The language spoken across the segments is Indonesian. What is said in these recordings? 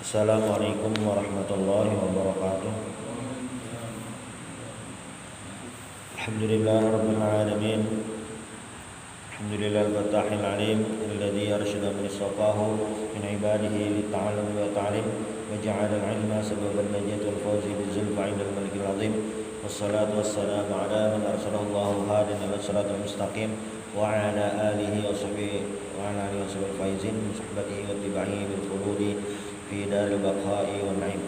Assalamualaikum warahmatullahi wabarakatuh. Alhamdulillah rabbil alamin. Alhamdulillah al-fatahil alim alladhi arsyada man istaqahu min ibadihi lit-ta'allum wa ta'lim wa ja'ala al-'ilma sababan najati wal fawzi bizulfa 'inda al-malikil 'azim. Wassalatu wassalamu ala man arsalallahu hadiyan ila siratal mustaqim wa ala alihi wa sahbihi wa ala alihi wa sahbihi faizin min suhbatihi wa tibaihi bil khuludi fi daril baqa'i wan na'im.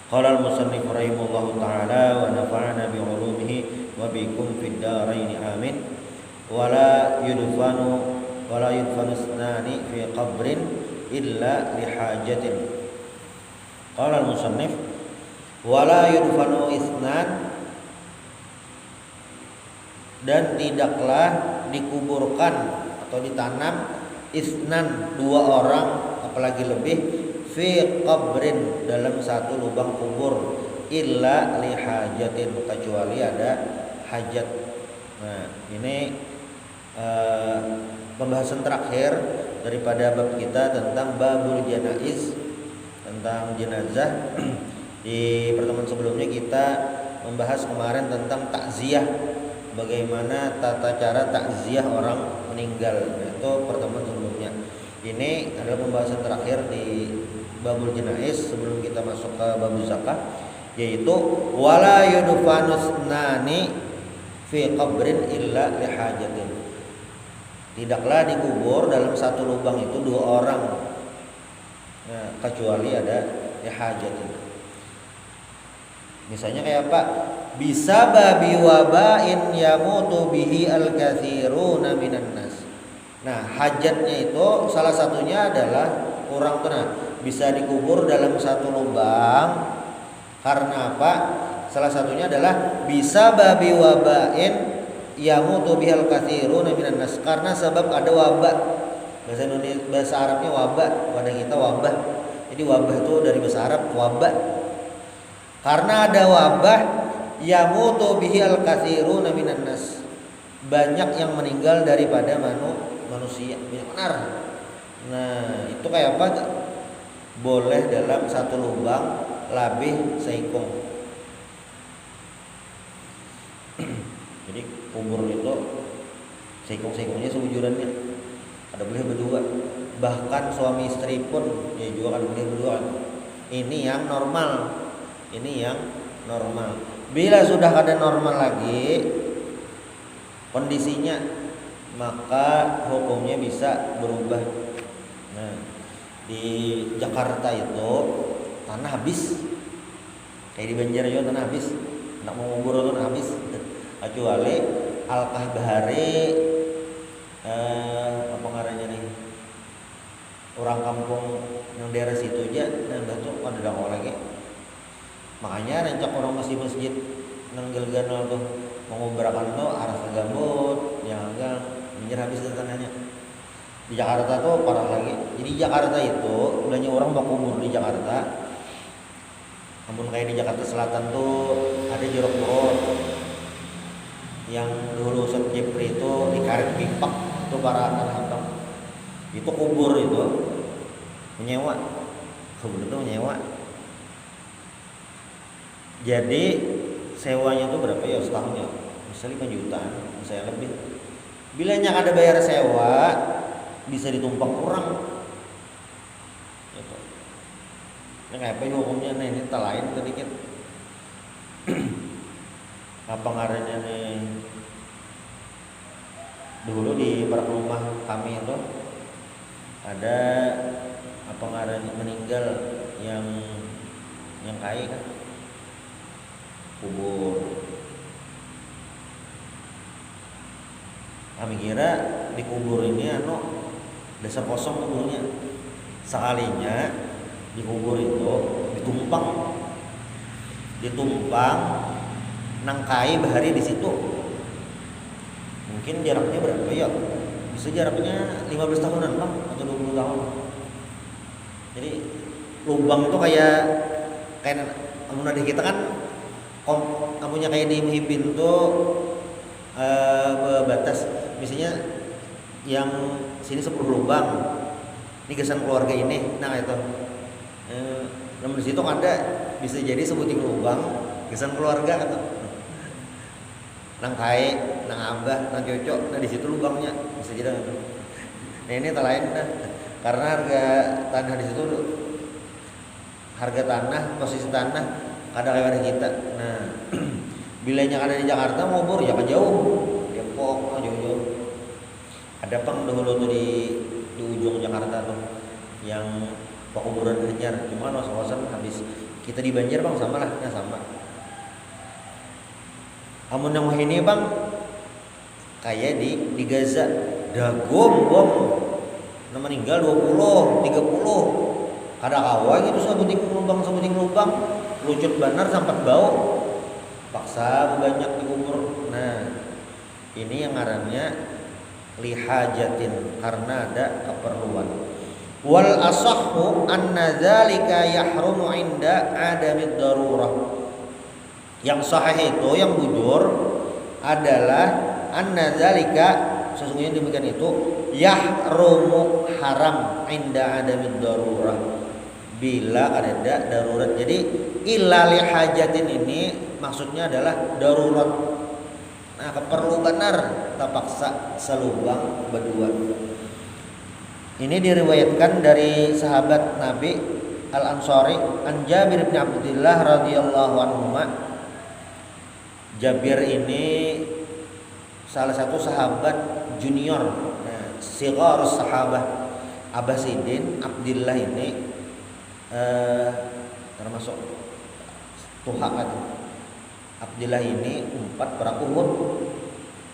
Qala al-musannif rahimahullahu ta'ala wa nafa'ana bi 'ulumihi wa bikum fid darain amin. Wala yudfanu isnani fi qabrin illa lihajatin. Qala al-musannif wala yudfanu isnan, dan tidaklah dikuburkan atau ditanam isnan, dua orang apalagi lebih, fi qabrin, dalam satu lubang kubur, illa lihajatin, kecuali ada hajat. Nah, ini pembahasan terakhir daripada bab kita tentang babul janaiz, tentang jenazah. Di pertemuan sebelumnya kita membahas kemarin tentang takziah, bagaimana tata cara takziah orang meninggal. Nah, itu pertemuan sebelumnya. Ini adalah pembahasan terakhir di babul janaiz sebelum kita masuk ke babul zakah, yaitu wala yudfanus nani fi qabrin illa lihajatin. Tidaklah dikubur dalam satu lubang itu dua orang, nah, kecuali ada lihajatin. Misalnya kayak apa? Bisa babi wabain yamutu bihi al-katsiruna minan nas. Nah, hajatnya itu salah satunya adalah orang tuh bisa dikubur dalam satu lubang karena apa? Salah satunya adalah bisa babi wabain yamutu bihal katsiruna minan nas, karena sebab ada wabah. Bahasa Indonesia, bahasa Arabnya wabah, pada kita wabah. Jadi wabah itu dari bahasa Arab wabah. Karena ada wabah, yamutu bihal katsiruna minan nas, banyak yang meninggal daripada manusia. Benar. Nah, itu kayak apa? Boleh dalam satu lubang labih seikung. Jadi kubur itu seikung-seikungnya seujurannya, ada boleh berdua, bahkan suami istri pun ya juga kan boleh berdua. Ini yang normal, ini yang normal. Bila sudah ada normal lagi kondisinya, maka hukumnya bisa berubah. Nah, di Jakarta itu tanah habis, kayak di Banjar juga tanah habis, nak mau ngubur itu tanah habis. Kecuali Al-Kahbahari, apa ngarannya nih, orang kampung yang daerah situ aja, dan batu ada dangkal lagi. Makanya rencak orang masjid nenggelgan tuh mengubrakan tuh arah ke gambut, yang agak minjar habis tanahnya. Di Jakarta tuh parah lagi. Jadi Jakarta itu banyak orang mau kubur di Jakarta. Namun kayak di Jakarta Selatan tuh ada Jeruk Purut, yang dulu Ustadz Jepri itu di Karet Pipak itu para anak abang itu kubur itu menyewa, kubur itu menyewa. Jadi sewanya itu berapa ya setahun ya, misalnya 5 jutaan, misalnya lebih. Bila yang ada bayar sewa bisa ditumpang kurang gitu. Ini kayak apa ya hukumnya? Nah, ini talain sedikit. Apa ngarannya nih, dulu di para rumah kami itu ada apa ngarannya meninggal yang kaya kan, kubur. Kami kira dikubur ini dasar kosong kuburnya. Sekalinya dikubur itu ditumpang nangkai bahari di situ. Mungkin jaraknya berapa ya? Bisa jaraknya 15 tahunan lah atau 20 tahun. Jadi lubang itu kayak amun ada kita kan kamunya kayak di Muhibin tuh batas. Misalnya yang sini 10 lubang. Ini gesan keluarga ini. Nah itu Namun di situ ada bisa jadi sebuting lubang kesan keluarga atau nang kae, nang abah, nang cocok, nah di situ lubangnya bisa jadi. Nah ini tak lain nah, karena harga tanah di situ, harga tanah, posisi tanah ada kayak kita. Nah bilanya ada di Jakarta mau bor ya kan jauh, Depok jauh-jauh. Ada pang dahulu tuh di ujung Jakarta tuh yang pekuburan Anyar, cuma was-wasan habis kita di Banjar bang sama lah, ya sama. Amun yang ini bang kayak di Gaza dagom bom nah meninggal 20 30 kada kawa gitu sebuting lubang lucut banar sampai bau paksa banyak dikubur. Nah ini yang ngarannya lihajatin karena ada keperluan. Wal asahhu anna dzalika yahrumu inda adamid darurah. Yang sahih itu, yang bujur adalah anna dzalika, sesungguhnya demikian itu yahrumu haram inda adamid darurah, bila ada darurat. Jadi illa li hajatin ini maksudnya adalah darurat. Nah, keperlu benar terpaksa selubang berdua. Ini diriwayatkan dari sahabat Nabi Al-Ansari an Jabir bin Abdullah radhiyallahu anhu. Jabir ini salah satu sahabat junior, sigharus sahabah. Abbasidin Abdullah ini termasuk tuha kan. Abdullah ini 4 perang Uhud.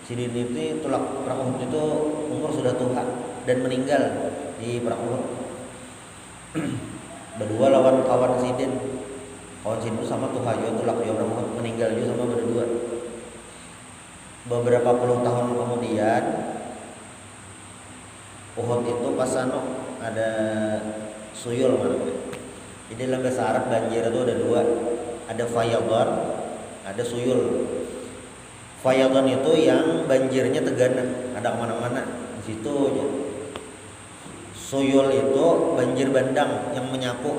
Sidin itu tulak perang Uhud itu umur sudah tuha dan meninggal di perang Uhud. Berdua lawan kawan Sidin. Kawan Sidin itu sama tuha juga tulak ya perang Uhud, meninggal juga sama berdua. Beberapa puluh tahun kemudian Uhud itu pas ada suyul mana. Jadi dalam bahasa Arab banjir itu ada 2, ada fayadhan, ada suyul. Fayadhan itu yang banjirnya tegana, ada kemana-mana di situ aja. Suyul itu banjir bandang yang menyapu.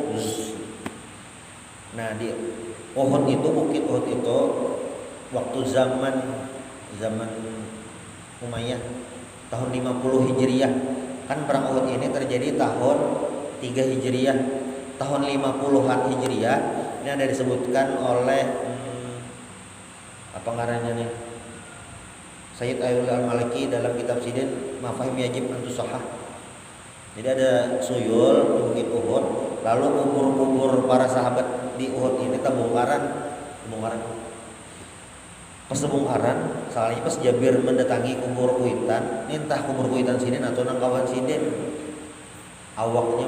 Nah di Uhud itu, bukit Uhud itu waktu zaman Umayyah tahun 50 Hijriyah. Kan perang Uhud ini terjadi tahun 3 Hijriyah. Tahun 50-an Hijriyah ini ada disebutkan oleh apa ngarannya nih, Sayyid Ayyul Al-Maliki dalam kitab Sidin Mafahim Yajib Antusahah. Jadi ada suyul di Bukit Uhud, lalu kubur-kubur para sahabat di Uhud ini terbongkaran. Pas terbongkaran, salahnya pas Jabir mendatangi kubur Kuitan, ini entah kubur Kuitan Sidin atau nang kawan Sidin, awaknya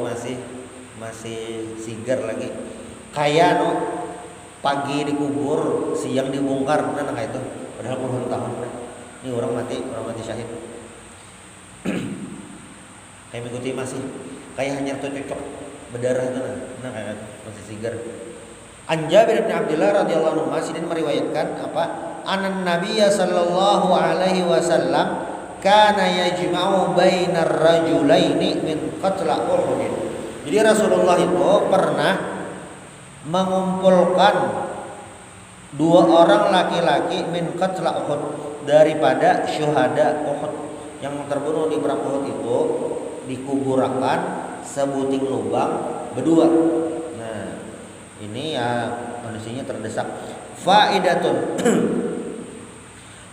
masih sigar lagi. Kayak pagi dikubur, siang dibongkar, nah kayak itu. Padahal puluhan tahun. Ini orang mati syahid. Kayak mengikuti masih kayak hanya cocok berdarah itu nah kayak masih sigar. An Jabir bin Abdullah radhiyallahu anhu masih meriwayatkan apa? Anan Nabiyya sallallahu alaihi wasallam kana yajma'u bainar rajulaini min qatla Uhud. Jadi Rasulullah itu pernah mengumpulkan 2 orang laki-laki min qatla Uhud, daripada syuhada Uhud yang terbunuh di perang Uhud itu dikuburkan sebuting lubang berdua. Nah, ini ya kondisinya terdesak. Faidatun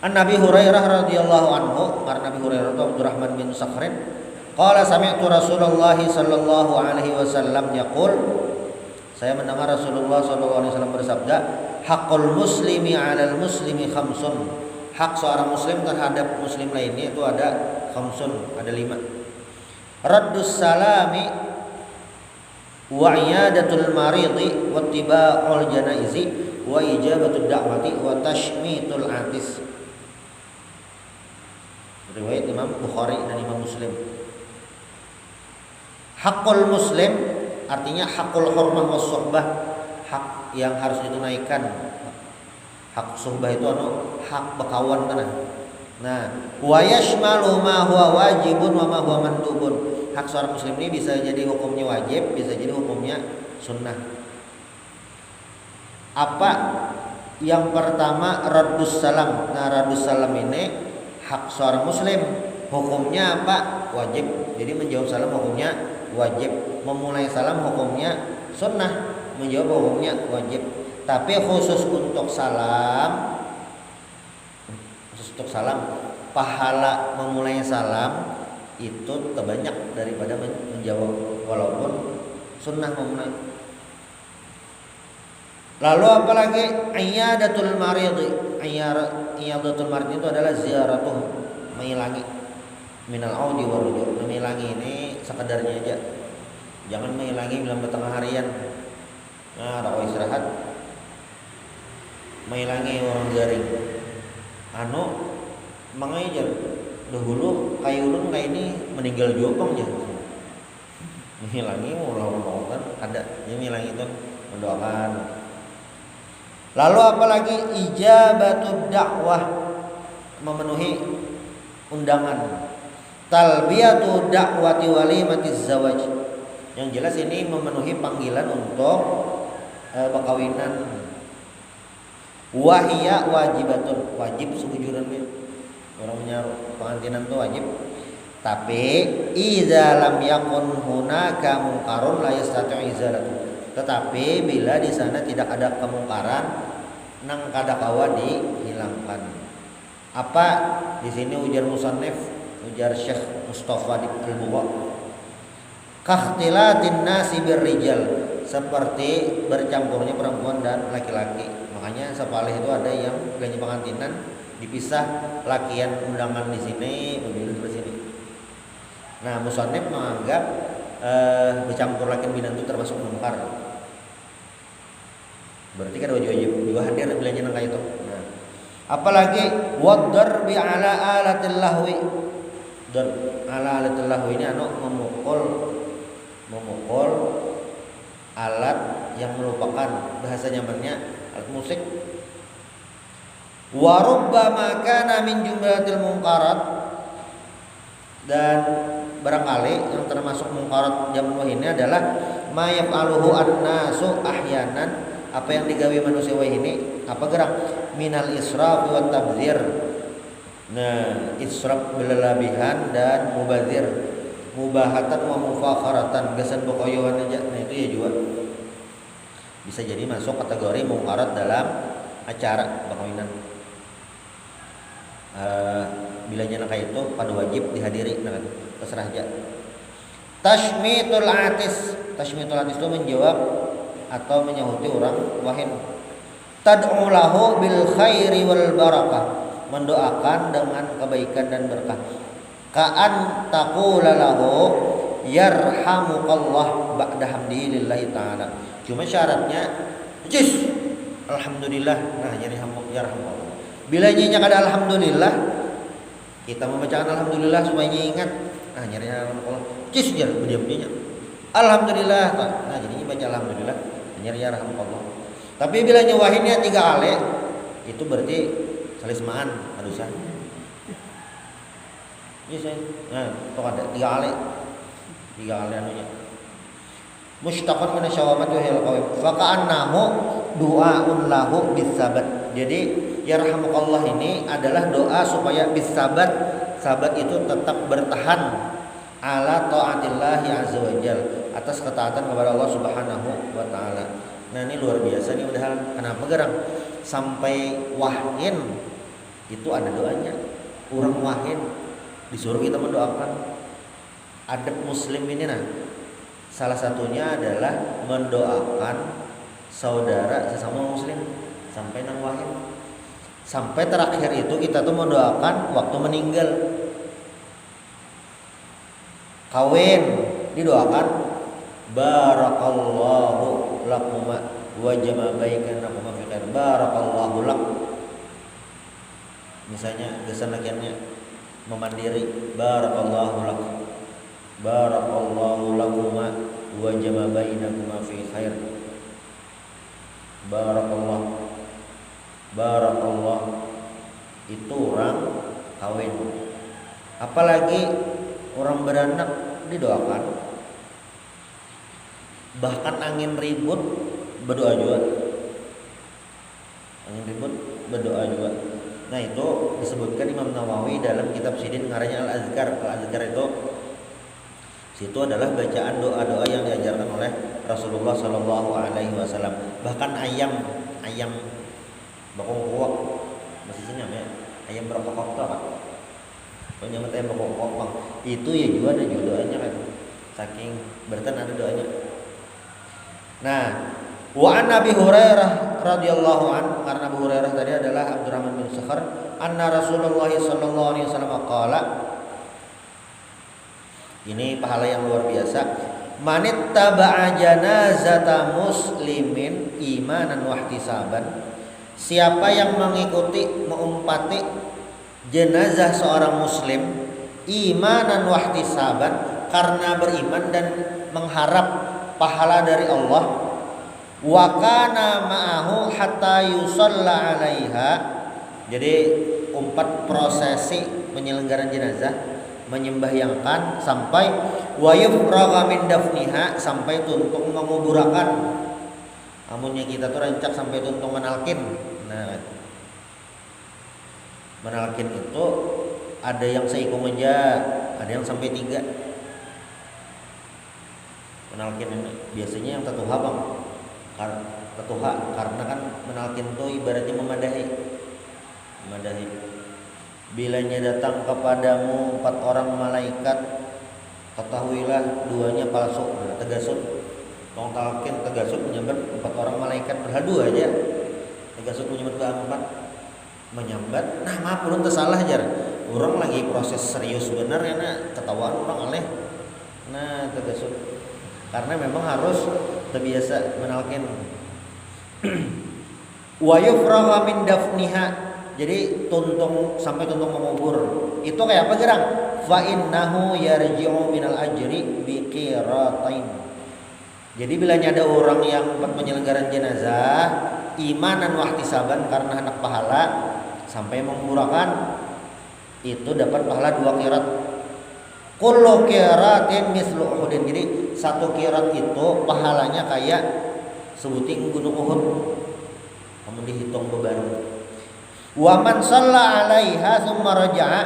An Nabi Hurairah radhiyallahu anhu, karena Nabi Hurairah itu Abdurrahman bin Sakhrin, qala sami'tu Rasulullah sallallahu alaihi wasallam yaqul, saya mendengar Rasulullah sallallahu alaihi wasallam bersabda, haqqul muslimi 'alal muslimi khamsun. Hak seorang muslim terhadap muslim lainnya itu ada khamsun, ada 5. Raddus salami wa iyadatul maridi wa tiba'ul janaizi wa ijabatud da'wati wa tashmitul atis. Riwayat Imam Bukhari dan Imam Muslim. Hakul muslim artinya hakul hurmah was suhbah, hak yang harus ditunaikan. Hak suhbah itu hak bekawan tanah. Nah, wa yashmalu ma huwa wajibun wa ma huwa mandubun. hak seorang muslim ini bisa jadi hukumnya wajib, bisa jadi hukumnya sunnah. Apa? Yang pertama raddus salam. Nah, raddus salam ini hak seorang muslim, hukumnya apa? Wajib. Jadi menjawab salam hukumnya wajib. Memulai salam hukumnya sunnah, menjawab hukumnya wajib. Tapi khusus untuk salam, pahala memulai salam itu terbanyak daripada menjawab, walaupun sunnah memulai. Lalu apalagi iyadatul marid. Iyadatul marid itu adalah ziaratuh, menghilangi minal audi warujur. Menghilangi ini sekadarnya aja, jangan menghilangi dalam tengah harian. Nah, ada istirahat, menghilangi orang garing. Mengajar dahulu kayak ulun kayak ini meninggal jopong ya. Menghilangi mau kan ada, dia menghilangi itu mendoakan. Lalu apalagi ijabatud dakwah, memenuhi undangan. Talbiyatu dakwati walimatiz zawaj. Yang jelas ini memenuhi panggilan untuk perkawinan. Wahia wajibatun, wajib sebujurannya. Orang menyaruh pengantinan itu wajib. Tapi idza lam yakun hunaka munkarun la yastati'u izalatu. Tetapi bila di sana tidak ada kemungkaran, nang kadakawa dihilangkan. Apa di sini ujar musannif, ujar Syekh Mustafa di Al-Bugha. Kakhtilatin nasi birrijal, seperti bercampurnya perempuan dan laki-laki. Makanya sepalih itu ada yang belanja pengantinan dipisah, lakian undangan di sini, mobil di sini. Nah, musannif menganggap bercampur laki bidan itu termasuk mungkar. Berarti kan wajib juga hadir belanja nang kayak itu. Nah, apalagi wadarbi ala alatil lahwi. Dan ala alatil lahwi ini memukul alat yang merupakan bahasa nyamannya alat musik. Wa rubbama kana min jumlatil munkarat, dan barangkali yang termasuk mungkarat zaman ini adalah ma yaf'aluhu an-nasu ahyanan, apa yang digawe manusia ini apa gerak minal israf wa tabdzir. Nah, israf berlebihan dan mubadzir, mubahatan wa mufakharatan, gesan bokoyoan aja. Nah, itu ya juga bisa jadi masuk kategori mungkarat dalam acara perkawinan. Bila nyana kayak itu pada wajib dihadiri, nah terserah aja. Tashmitul atis itu menjawab atau menyahuti orang wahid. Tad'u lahu bil khairi wal barakah, mendoakan dengan kebaikan dan berkah. Ka'an taqula lahu yarhamukallah ba'da hamdi lillahi ta'ala. Cuma syaratnya alhamdulillah. Nah, yarhamukallah. Bila nyinya kada alhamdulillah, kita membacakan alhamdulillah supaya ingat. Nah, nyari alhamdulillah. Jar berdiam-diamnya. Alhamdulillah. Nah, jadinya baca alhamdulillah, nyari alhamdulillah. Tapi bila nyawahinnya 3 ale, itu berarti salismaan harusan. Iya, nah, itu ada 3 ale. 3 ale anunya. Mushtaqan min asyawamat wa hil qawim. Fa ka'annahu du'aun lahu bisabat. Jadi yarhamukallah ini adalah doa supaya bisabat, sabat itu tetap bertahan ala taatillahi azza wajal, atas ketaatan kepada Allah Subhanahu wa taala. Nah, ini luar biasa nih, padahal kenapa gerang sampai wahin itu ada doanya. Orang wahin disuruh kita mendoakan. Adab muslim ini nah, salah satunya adalah mendoakan saudara sesama muslim sampai nang wahin. Sampai terakhir itu kita tuh mendoakan waktu meninggal. Kawin didoakan barakallahu lakuma wa jama baikanakum fi khair, barakallahu lak. Misalnya gesan lakiannya memandiri, barakallahu lak, barakallahu lakuma wa jama bainakum fi khair, barakallahu. Barakallah itu orang kawin. Apalagi orang beranak didoakan. Bahkan angin ribut berdoa juga. Angin ribut berdoa juga. Nah itu disebutkan Imam Nawawi dalam kitab Sidin ngarannya Al-Azkar. Al-Azkar itu situ adalah bacaan doa-doa yang diajarkan oleh Rasulullah Shallallahu Alaihi Wasallam. Bahkan ayam bakong kuak masih senyum ya. Ayam berkokok tuh apa? Penyambat ayam berkokok bang. Itu ya juga ada juga doanya kan. Saking berten ada doanya. Nah, wa an Abi Hurairah radhiyallahu an, karena Abu Hurairah tadi adalah Abdurrahman bin Sakhar, anna Rasulullah sallallahu alaihi wasallam qala, ini pahala yang luar biasa, manittaba'a janazata muslimin imanan wa ihtisaban, siapa yang mengikuti mengumpati jenazah seorang muslim imanan wa ihtisaban, karena beriman dan mengharap pahala dari Allah, wa kana ma'ahu hatta yusalla 'alaiha. Jadi umpat prosesi penyelenggaraan jenazah menyembahyangkan sampai wa yufraga min dafniha, sampai tuntung menguburakan. Amunnya kita tuh rancak sampai tuntung menalkin. Nah, menalkin itu ada yang seikung aja, ada yang sampai 3. Menalkin ini biasanya yang tetuha bang, tetuha, karena kan menalkin itu ibaratnya memadahi. Bilanya datang kepadamu 4 orang malaikat, ketahuilah 2-nya palsu. Nah, tegasut, tong talkin tegasut menyambat 4 orang malaikat, padahal 2 aja. Tegasut menyambat ke 4 menyambat. Nah maaf belum tersalah jar. Orang lagi proses serius bener ya, nah ketawaan orang aleh. Nah tegasut, karena memang harus terbiasa menalkin. Wa yufraga min dafniha, jadi tuntung sampai tuntung mengubur. Itu kayak apa gerang? Fa innahu yarji'u minal ajri bi qiratain. Jadi bila ada orang yang penyelenggaraan jenazah imanan wa ihtisaban, karena hendak pahala sampai menguburakan, itu dapat pahala 2 qirat. Kullu qiratin mislu Uhudin. Jadi 1 qirat itu pahalanya kayak sebuting gunung Uhud. Kamu dihitung beban. Wa man shalla 'alaiha tsumma raja'a,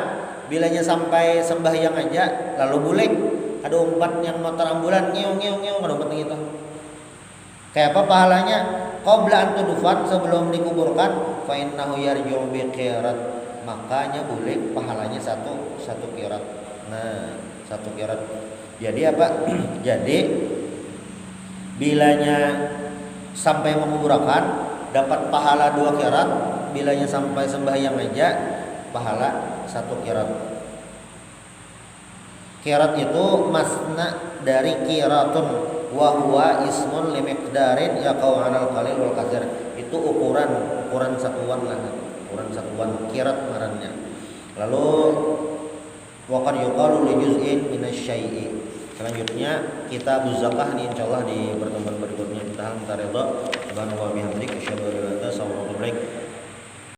bilanya sampai sembahyang aja lalu bulik, ada umpat yang motor ambulan ngeong ada umpat gitu. Kayak apa pahalanya? Qabla an tudfan, sebelum dikuburkan, fa innahu yarji'u bi qirat, makanya bulik pahalanya 1 qirat. Nah, 1 qirat. Jadi apa? Jadi bilanya sampai menguburkan dapat pahala 2 qirat, bilanya sampai sembahyang aja pahala 1 qirat. Qirat itu masna dari qiratun wa huwa ismun li miqdarin yaqau 'alal qalil wal katsir. Itu ukuran satuan lah, ukuran satuan qirat ngarannya. Lalu wa qad yuqalu li juz'in minasy-syai'i. Selanjutnya kita zakah nih insyaallah di pertemuan berikutnya. Kita ridha subhanahu wa bihamdihi asyhadu an la ilaha illa anta astaghfiruka wa atubu ilaik.